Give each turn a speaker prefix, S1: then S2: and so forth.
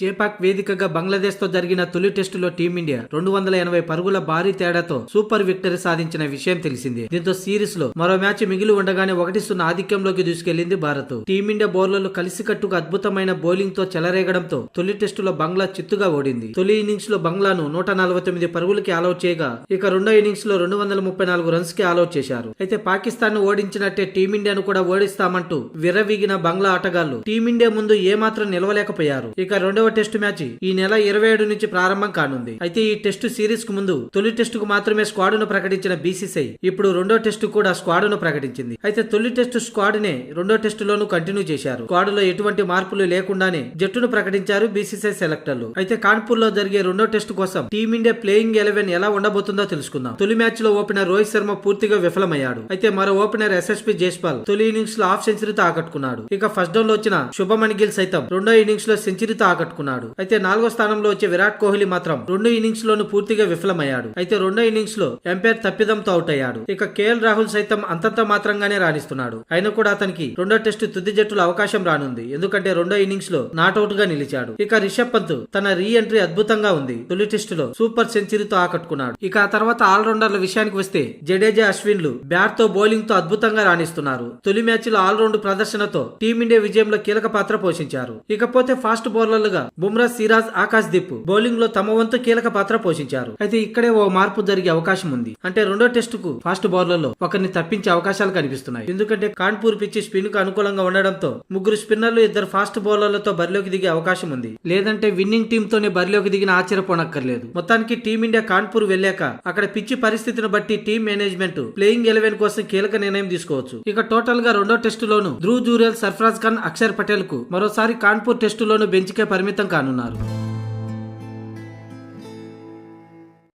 S1: చేపాక్ వేదికగా బంగ్లాదేశ్ తో జరిగిన తొలి టెస్టులో టీమిండియా 280 పరుగుల భారీ తేడాతో సూపర్ విక్టరీ సాధించిన విషయం తెలిసిందే. దీంతో సిరీస్ లో మరో మ్యాచ్ మిగిలి ఉండగానే 1-0 ఆధిక్యంలోకి దూసుకెళ్లింది భారత్. టీమిండియా బౌలర్లు కలిసికట్టుగా అద్భుతమైన బౌలింగ్ తో చెలరేగడంతో తొలి టెస్టులో బంగ్లా చిత్తుగా ఓడింది. తొలి ఇన్నింగ్స్ లో బంగ్లాను 149 పరుగులకి ఆలౌట్ చేయగా ఇక రెండో ఇన్నింగ్స్ లో 234 రన్స్ కి ఆలౌట్ చేశారు. అయితే పాకిస్తాన్ ను ఓడించినట్టే టీమిండియాను కూడా ఓడిస్తామంటూ విర్రవీగిన బంగ్లా ఆటగాళ్లు టీమిండియా ముందు ఏమాత్రం నిలవలేకపోయారు. ఇక రెండవ టెస్టు మ్యాచ్ ఈ నెల 27 నుంచి ప్రారంభం కానుంది. అయితే ఈ టెస్టు సిరీస్ కు ముందు తొలి టెస్టు కు మాత్రమే స్క్వాడ్ ను ప్రకటించిన బీసీసీఐ ఇప్పుడు రెండో టెస్టు కూడా స్క్వాడ్ ను ప్రకటించింది. అయితే తొలి టెస్టు స్క్వాడ్ నే రెండో టెస్టులోనూ కంటిన్యూ చేశారు. స్క్వాడ్ లో ఎటువంటి మార్పులు లేకుండానే జట్టును ప్రకటించారు బీసీసీఐ సెలెక్టర్లు. అయితే కాన్పూర్ లో జరిగే రెండో టెస్టు కోసం టీమిండియా ప్లేయింగ్ 11 ఎలా ఉండబోతుందో తెలుసుకుందాం. తొలి మ్యాచ్ లో ఓపెనర్ రోహిత్ శర్మ పూర్తిగా విఫలమయ్యాడు. అయితే మరో ఓపెనర్ ఎస్ఎస్పీ జైస్వాల్ తొలి ఇన్నింగ్స్ లో హాఫ్ సెంచరీతో ఆకట్టుకున్నాడు. ఇక ఫస్ట్ డౌన్ లో వచ్చిన శుభమన్ గిల్ సైతం రెండో ఇన్నింగ్స్ లో సెంచరీతో ఆకట్టుకున్నాడు. అయితే 4వ స్థానంలో వచ్చే విరాట్ కోహ్లీ మాత్రం రెండు ఇన్నింగ్స్ లోనూ పూర్తిగా విఫలమయ్యాడు. అయితే రెండో ఇన్నింగ్స్ లో ఎంపైర్ తప్పిదంతో అవుట్ అయ్యాడు. ఇక కేఎల్ రాహుల్ సైతం అంతంత మాత్రంగానే రాణిస్తున్నాడు. అయినా కూడా అతనికి రెండో టెస్టు తుది జట్టులో అవకాశం రానుంది. ఎందుకంటే రెండో ఇన్నింగ్స్ లో నాట్అవుట్ గా నిలిచాడు. ఇక రిషబ్ పంత్ తన రీ ఎంట్రీ అద్భుతంగా ఉంది. తొలి టెస్టులో సూపర్ సెంచరీతో ఆకట్టుకున్నాడు. ఇక ఆ తర్వాత ఆల్రౌండర్ల విషయానికి వస్తే జడేజా, అశ్విన్లు బ్యాట్ తో బౌలింగ్ తో అద్భుతంగా రాణిస్తున్నారు. తొలి మ్యాచ్ లో ఆల్రౌండ్ ప్రదర్శనతో టీమిండియా విజయంలో కీలక పాత్ర పోషించారు. ఇకపోతే ఫాస్ట్ బౌలర్లుగా బుమ్రా, సిరాజ్, ఆకాశ్ దీప్ బౌలింగ్ లో తమ వంతు కీలక పాత్ర పోషించారు. అయితే ఇక్కడే ఓ మార్పు జరిగే అవకాశం ఉంది. అంటే రెండో టెస్టుకు ఫాస్ట్ బౌలర్లో ఒకరిని తప్పించే అవకాశాలు కనిపిస్తున్నాయి. ఎందుకంటే కాన్పూర్ పిచ్ స్పిన్ కు అనుకూలంగా ఉండడంతో ముగ్గురు స్పిన్నర్లు, 2 ఫాస్ట్ బౌలర్లతో బరిలోకి దిగే అవకాశం ఉంది. లేదంటే విన్నింగ్ టీమ్ తోనే బరిలోకి దిగిన ఆశ్చర్యపోనక్కర్లేదు. మొత్తానికి టీమిండియా కాన్పూర్ వెళ్ళాక అక్కడ పిచ్ పరిస్థితిని బట్టి టీమ్ మేనేజ్మెంట్ ప్లేయింగ్ 11 కోసం కీలక నిర్ణయం తీసుకోవచ్చు. ఇక టోటల్ గా రెండో టెస్టులోను ధ్రువ్ జురేల్, సర్ఫరాజ్ ఖాన్, అక్షర్ పటేల్ కు మరోసారి కాన్పూర్ టెస్టులోను బెంచ్ కే పరిమితం కానున్నారు.